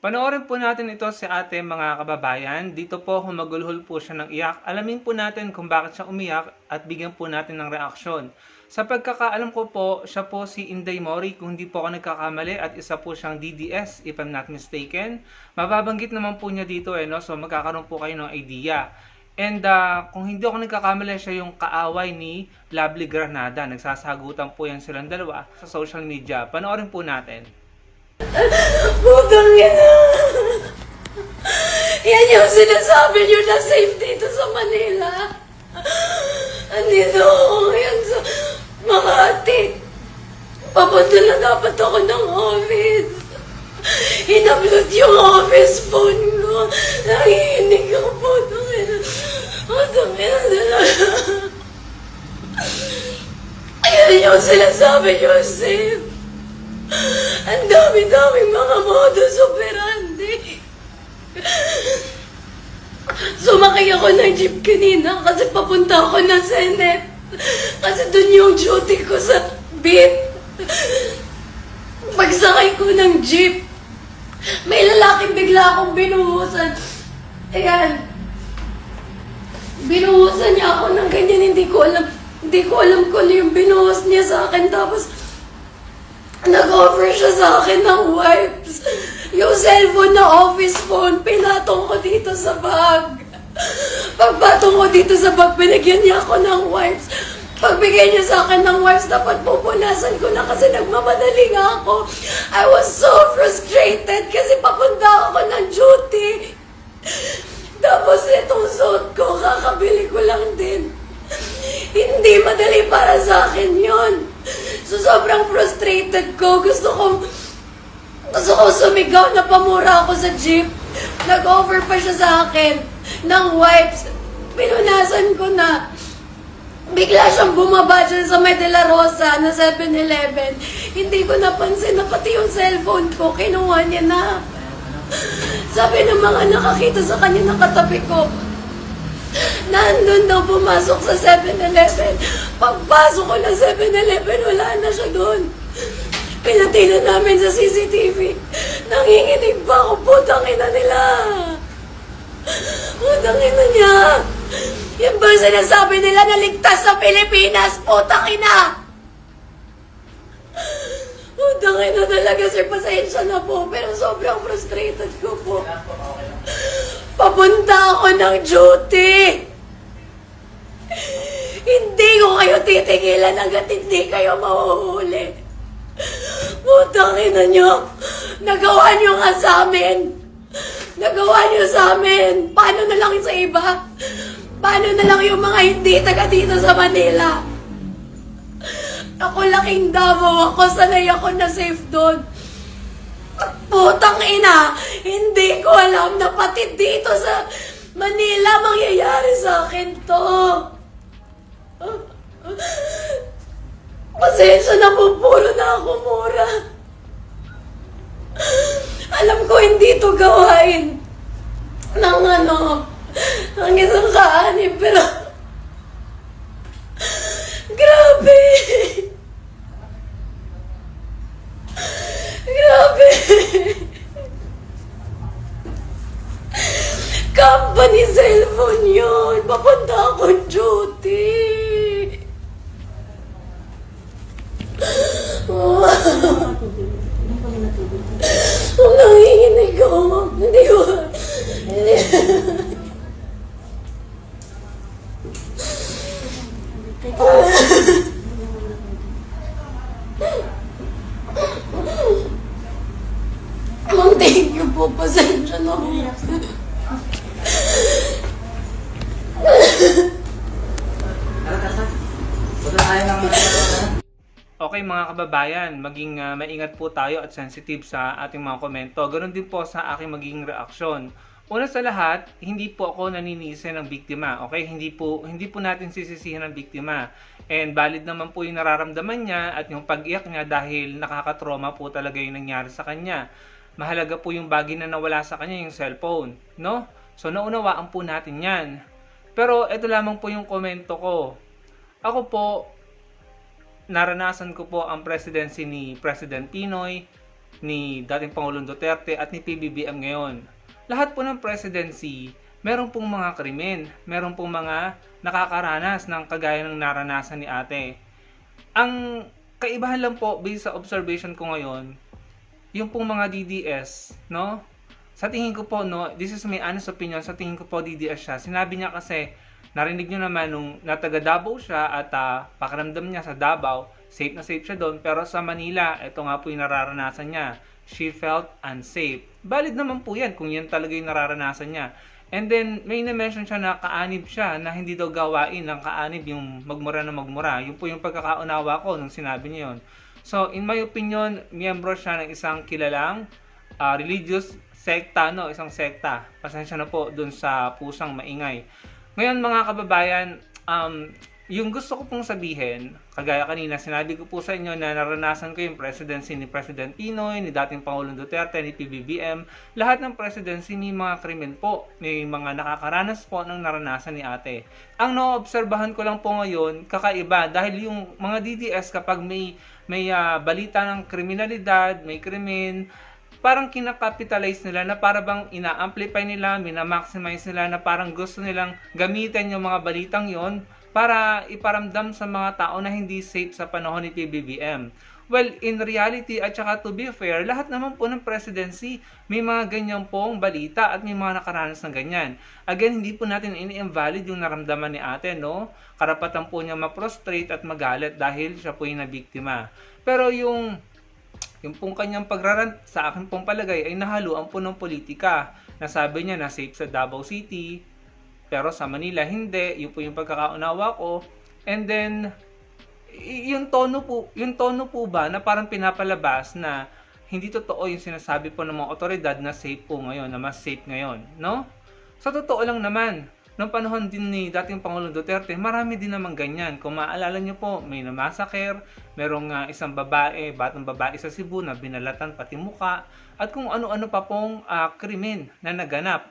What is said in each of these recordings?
Panoorin po natin ito sa ating mga kababayan. Dito po humagulhol po siya ng iyak. Alamin po natin kung bakit siya umiyak at bigyan po natin ng reaksyon. Sa pagkakaalam ko po, siya po si Inday Mori kung hindi po ako nagkakamali at isa po siyang DDS if I'm not mistaken. Mababanggit naman po niya dito no? So magkakaroon po kayo ng idea. And kung hindi ako nagkakamali, siya yung kaaway ni Lovely Granada. Nagsasagutan po yan silang dalawa sa social media. Panoorin po natin. Putang ina! Yan yung sinasabi nyo na safe dito sa Manila. Andito ako ngayon sa Makati. Papunta na dapat ako ng office. In-upload yung office phone ko. Nahihinig ako, putang ina. Putang ina talaga. Yan yung sinasabi nyo safe. Ang dami-daming mga modus operandi. Sumakay ako ng jeep kanina kasi papunta ako ng Senate. Kasi dun yung duty ko sa beat. Pagsakay ko ng jeep, may lalaking bigla akong binuhusan. Ayan. Binuhusan niya ako ng ganyan, hindi ko alam kung ano yung binuhos niya sa akin. Tapos nag-offer siya sa akin ng wipes. Yung cellphone na office phone, pinatong ko dito sa bag. Pagpatong ko dito sa bag, binigyan niya ako ng wipes. Pagbigay niya sa akin ng wipes, dapat pupunasan ko na kasi nagmamadali nga ako. I was so frustrated kasi papunta ako ng duty. Tapos itong suit ko, kakabili ko lang din. Hindi madali para sa akin yon. So sobrang frustrated ko. Gusto ko sumigaw na pamura ako sa jeep. Nag-offer pa siya sa akin ng wipes. Pinunasan ko na. Bigla siyang bumaba dyan sa May de la Rosa na 7-Eleven. Hindi ko napansin na pati yung cellphone ko, kinuha niya na. Sabi ng mga nakakita sa kanya na katabi ko, nandun daw pumasok sa 7-Eleven. Pagpasok ko ng 7-Eleven, wala na siya doon. Pinatina namin sa CCTV. Nanginginig pa ako, putang ina nila. Putang ina niya. Yan ba sinasabi nila na ligtas sa Pilipinas? Putang ina. Putang ina talaga, sir. Pasensya na po, pero sobrang frustrated ko po. Papunta ako ng duty. Hindi ko kayo titigilan hanggat hindi kayo mahuhuli. Putang ina nyo. Nagawa nyo nga sa amin. Nagawa nyo sa amin. Paano na lang sa iba? Paano na lang yung mga hindi taga dito sa Manila? Ako laking Davao. Ako sanay ako na safe doon. Putang ina, hindi ko alam na pati dito sa Manila mangyayari sa akin to. Pasensya na po, puro na ako mura. Alam ko hindi to gawain ng ng isang kaanib, pero grabe. Grabe. Company cellphone yun. Papunta akong duty. Ang nanginginig ako. Hindi ko. Ma'am, thank you po. Pasensya na po. Okay mga kababayan, maging maingat po tayo at sensitive sa ating mga komento. Ganon din po sa aking magiging reaksyon. Una sa lahat, hindi po ako naninisi ng biktima. Okay? Hindi po natin sisisihan ng biktima. And valid naman po yung nararamdaman niya at yung pag-iyak niya dahil nakakatrauma po talaga yung nangyari sa kanya. Mahalaga po yung bagay na nawala sa kanya, yung cellphone. No? So naunawaan po natin yan. Pero ito lamang po yung komento ko. Ako po, naranasan ko po ang presidency ni President Pinoy. ni dating Pangulong Duterte at ni PBBM ngayon. Lahat po ng presidency, meron pong mga krimen, meron pong mga nakakaranas ng kagaya ng naranasan ni ate. Ang kaibahan lang po based sa observation ko ngayon, yung pong mga DDS, no? Sa tingin ko po, no, this is my honest opinion, sa tingin ko po DDS siya. Sinabi niya kasi, narinig nyo naman nung nataga Davao siya at pakiramdam niya sa Davao, safe na safe siya doon. Pero sa Manila, ito nga po yung nararanasan niya. She felt unsafe. Valid naman po yan kung yan talaga yung nararanasan niya. And then, may na-mention siya na kaanib siya, na hindi daw gawain ng kaanib yung magmura na magmura. Yun po yung pagkakaunawa ko nung sinabi niya yun. So, in my opinion, miyembro siya ng isang kilalang religious sekta, no? Isang sekta. Pasensya na po dun sa pusang maingay. Ngayon mga kababayan, yung gusto ko pong sabihin, kagaya kanina, sinabi ko po sa inyo na naranasan ko yung presidency ni President Pinoy, ni dating Pangulong Duterte, ni PBBM. Lahat ng presidency may mga krimen po, may mga nakakaranas po ng naranasan ni ate. Ang naobserbahan ko lang po ngayon, kakaiba, dahil yung mga DDS kapag may balita ng kriminalidad, may krimen, parang kinakapitalize nila na para bang ina-amplify nila, mina-maximize nila na parang gusto nilang gamitin yung mga balitang yon para iparamdam sa mga tao na hindi safe sa panahon ni PBBM. Well, in reality, at saka to be fair, lahat naman po ng presidency may mga ganyan pong balita at may mga nakaranas ng ganyan. Again, hindi po natin ini-invalid yung naramdaman ni ate, no? Karapatan po niya ma-prostrate at magalit dahil siya po yung nabiktima. Pero yung pong kanyang pagrarant sa akin pong palagay ay nahaluan po ng politika. Nasabi niya na safe sa Davao City, pero sa Manila hindi. Yun po yung pagkakaunawa ko. And then, yung tono po ba na parang pinapalabas na hindi totoo yung sinasabi po ng mga otoridad na safe po ngayon, na mas safe ngayon, no? Sa totoo lang naman, noong panahon din ni dating Pangulong Duterte, marami din naman ganyan. Kung maaalala nyo po, may namasaker, merong isang batang babae sa Cebu na binalatan pati muka, at kung ano-ano pa pong krimen na naganap.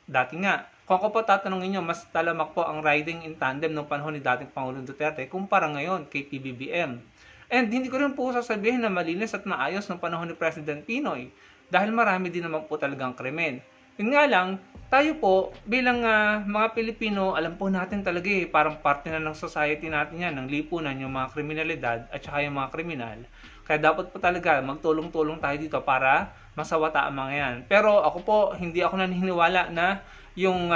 Dati nga, kung ako po tatanungin nyo, mas talamak po ang riding in tandem noong panahon ni dating Pangulong Duterte kumpara ngayon kay PBBM. And hindi ko rin po sasabihin na malinis at maayos noong panahon ni President Pinoy dahil marami din naman po talagang krimen. Yun nga lang, tayo po bilang mga Pilipino, alam po natin talaga parang parte na ng society natin yan, ng lipunan, yung mga kriminalidad at saka yung mga kriminal. Kaya dapat po talaga magtulong-tulong tayo dito para masawata ang mga yan. Pero ako po, hindi ako naniniwala na yung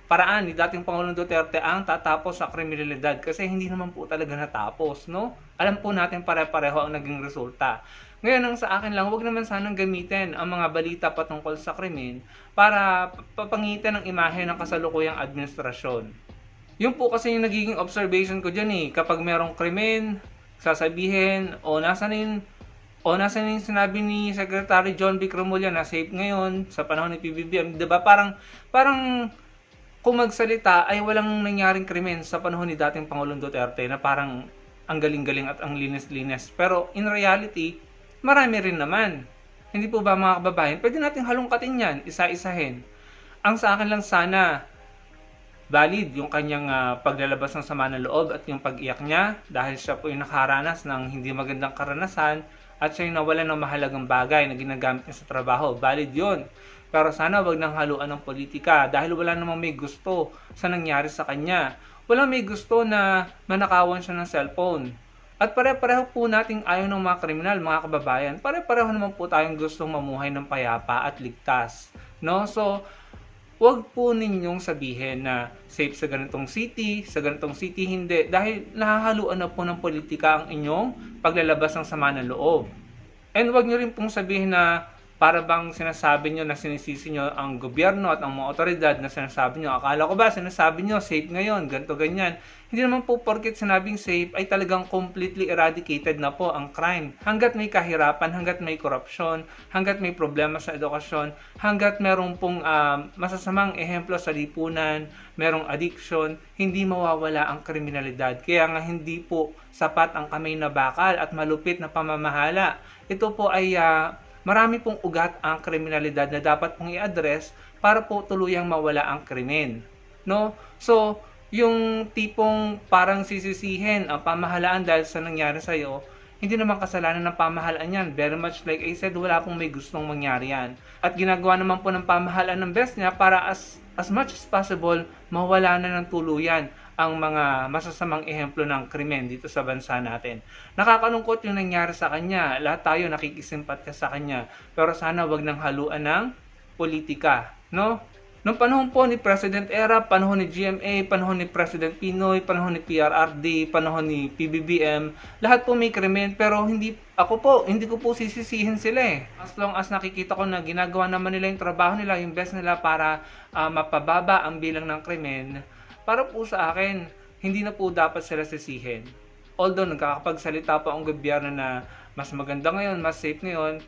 paraan ni dating Pangulong Duterte ang tatapos sa kriminalidad kasi hindi naman po talaga natapos, no? Alam po natin pare-pareho ang naging resulta. Ngayon, ang sa akin lang, huwag naman sanang gamitin ang mga balita patungkol sa krimen para papangitan ng imahe ng kasalukuyang administrasyon. Yun po kasi yung nagiging observation ko dyan kapag merong krimen, sasabihin, nasan yung sinabi ni Secretary John B. Cromulya na safe ngayon sa panahon ni PBBM, diba? Parang kung magsalita ay walang nangyaring krimen sa panahon ni dating Pangulong Duterte na parang ang galing-galing at ang linis-linis. Pero in reality, marami rin naman. Hindi po ba mga kababayan? Pwede nating halongkatin yan, isa-isahin. Ang sa akin lang sana, valid yung kanyang paglalabas ng sama ng loob at yung pag-iyak niya dahil siya po yung nakaranas ng hindi magandang karanasan at siya yung nawalan ng mahalagang bagay na ginagamit niya sa trabaho. Valid yun. Pero sana wag nang haluan ng politika dahil wala namang may gusto sa nangyari sa kanya. Walang may gusto na manakawan siya ng cellphone. At pare-pareho po nating ayaw ng mga kriminal, mga kababayan. Pare-pareho naman po tayong gustong mamuhay ng payapa at ligtas. No? So, wag po ninyong sabihin na safe sa ganitong city hindi. Dahil nahahaluan na po ng politika ang inyong paglalabas ng sama ng loob. And wag nyo rin pong sabihin na para bang sinasabi nyo na sinisisi nyo ang gobyerno at ang mga otoridad na sinasabi nyo. Akala ko ba sinasabi nyo safe ngayon, ganito ganyan. Hindi naman po porket sinabing safe ay talagang completely eradicated na po ang crime. Hanggat may kahirapan, hanggat may korupsyon, hanggat may problema sa edukasyon, hanggat merong pong masasamang ehemplo sa lipunan, merong addiction, hindi mawawala ang kriminalidad. Kaya nga hindi po sapat ang kamay na bakal at malupit na pamamahala. Ito po ay marami pong ugat ang kriminalidad na dapat pong i-address para po tuluyang mawala ang krimen. No? So, yung tipong parang sisisihin ang pamahalaan dahil sa nangyari sa'yo, hindi naman kasalanan ng pamahalaan yan. Very much like I said, wala pong may gustong mangyari yan. At ginagawa naman po ng pamahalaan ng best niya para as much as possible, mawala na ng tuluyan ang mga masasamang ehemplo ng krimen dito sa bansa natin. Nakakalungkot yung nangyari sa kanya. Lahat tayo nakikisimpatya sa kanya. Pero sana wag nang haluan ng politika, no? Noong panahon po ni President Era, panahon ni GMA, panahon ni President Pinoy, panahon ni PRRD, panahon ni PBBM, lahat po may krimen pero hindi ko po sisisihin sila eh. As long as nakikita ko na ginagawa naman nila yung trabaho nila, yung best nila para mapababa ang bilang ng krimen, para po sa akin, hindi na po dapat sila sisihin. Although nagkakapagsalita pa ang gobyerno na mas maganda ngayon, mas safe ngayon,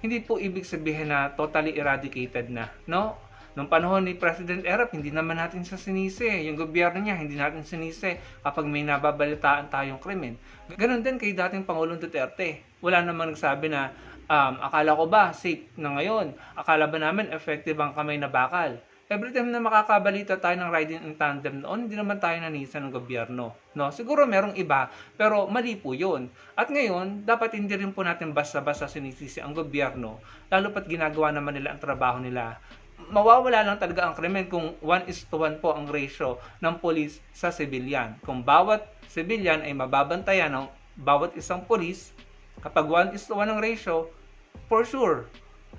hindi po ibig sabihin na totally eradicated na, no? Nung panahon ni President Erap, hindi naman natin siya sinisi. Yung gobyerno niya, hindi natin sinisi kapag may nababalitaan tayong krimen. Ganon din kay dating Pangulong Duterte. Wala namang nagsabi na, akala ko ba safe na ngayon? Akala ba namin effective ang kamay na bakal? Every time na makakabalita tayo ng riding in tandem noon, hindi naman tayo nanisa ng gobyerno. No? Siguro merong iba, pero mali po yun. At ngayon, dapat hindi rin po natin basta-basta sinisisi ang gobyerno, lalo pat ginagawa naman nila ang trabaho nila. Mawawala lang talaga ang krimen kung 1:1 po ang ratio ng polis sa civilian. Kung bawat civilian ay mababantayan ng bawat isang polis, kapag 1:1 ang ratio, for sure,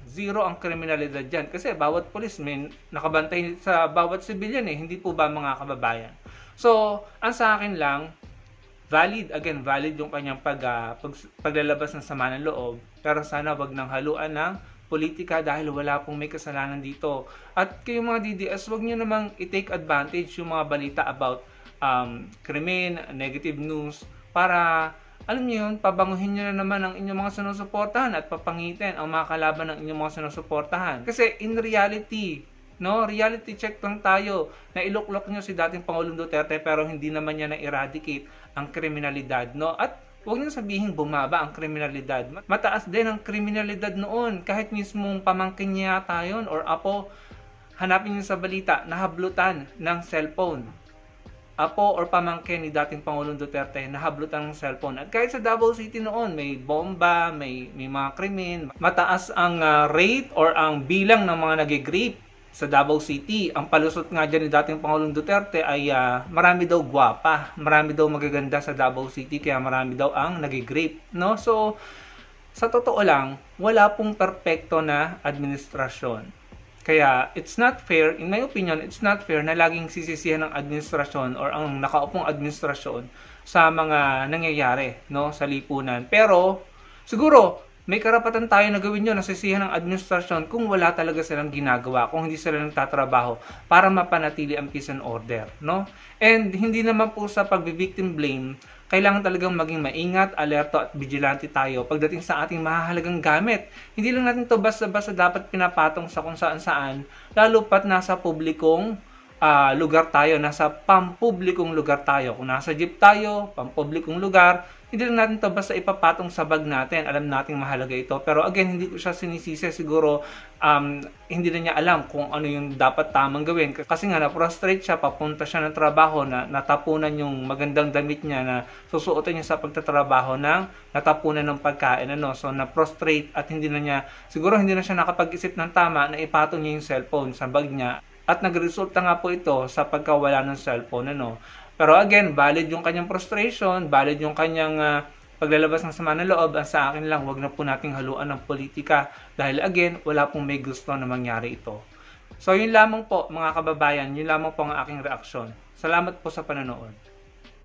zero ang kriminalidad dyan. Kasi bawat polis may nakabantay sa bawat civilian eh, hindi po ba mga kababayan? So, ang sa akin lang, valid yung kanyang paglalabas ng sama ng loob, pero sana wag nang haluan ng politika dahil wala pong may kasalanan dito. At kayong mga DDS, wag nyo namang i-take advantage yung mga balita about krimen, negative news, para, alam nyo yun, pabanguhin nyo na naman ang inyong mga sinusuportahan at papangitin ang mga kalaban ng inyong mga sinusuportahan. Kasi in reality, no, reality check lang tayo na iluklok nyo si dating Pangulong Duterte pero hindi naman niya na-eradicate ang kriminalidad, no? At huwag niyo sabihin bumaba ang kriminalidad. Mataas din ang kriminalidad noon. Kahit mismong pamangkin niya yata yun or apo, hanapin niyo sa balita, nahablutan ng cellphone. Apo or pamangkin ni dating Pangulong Duterte, nahablutan ng cellphone. At kahit sa Davao City noon, may bomba, may mga krimen. Mataas ang rate or ang bilang ng mga nag-grape sa Davao City. Ang palusot nga dyan ni dating Pangulong Duterte ay marami daw gwapa, marami daw magaganda sa Davao City, kaya marami daw ang nag-grape, no? So, sa totoo lang, wala pong perpekto na administrasyon. Kaya, it's not fair, in my opinion, it's not fair na laging sisisihan ng administrasyon or ang nakaupong administrasyon sa mga nangyayari, no, sa lipunan. Pero, siguro, may karapatan tayo na gawin yun, nasisihan ng administrasyon kung wala talaga silang ginagawa, kung hindi sila nagtatrabaho para mapanatili ang peace and order, no? And hindi naman po sa pagbi-victim blame, kailangan talagang maging maingat, alerto at vigilante tayo pagdating sa ating mahalagang gamit. Hindi lang natin to basta-basta dapat pinapatong sa kung saan-saan, lalo pat nasa publikong lugar tayo, nasa pampublikong lugar tayo. Kung nasa jeep tayo, pampublikong lugar, hindi lang natin ito basta ipapatong sa bag natin. Alam nating mahalaga ito. Pero again, hindi ko siya sinisisi. Siguro, hindi na niya alam kung ano yung dapat tamang gawin. Kasi nga, na-frustrate siya, papunta siya ng trabaho, na natapunan yung magandang damit niya na susuotin niya sa pagtatrabaho ng natapunan ng pagkain. So, na-frustrate at siguro hindi na siya nakapag-isip ng tama na ipatong niya yung cellphone sa bag niya. At nagresulta nga po ito sa pagkawala ng cellphone, Pero again, valid yung kanyang frustration, valid yung kanyang paglalabas ng sama ng loob. Ang sa akin lang, wag na po nating haluan ng politika dahil again, wala pong may gusto na mangyari ito. So yun lamang po mga kababayan, yun lamang po ang aking reaksyon. Salamat po sa panonood.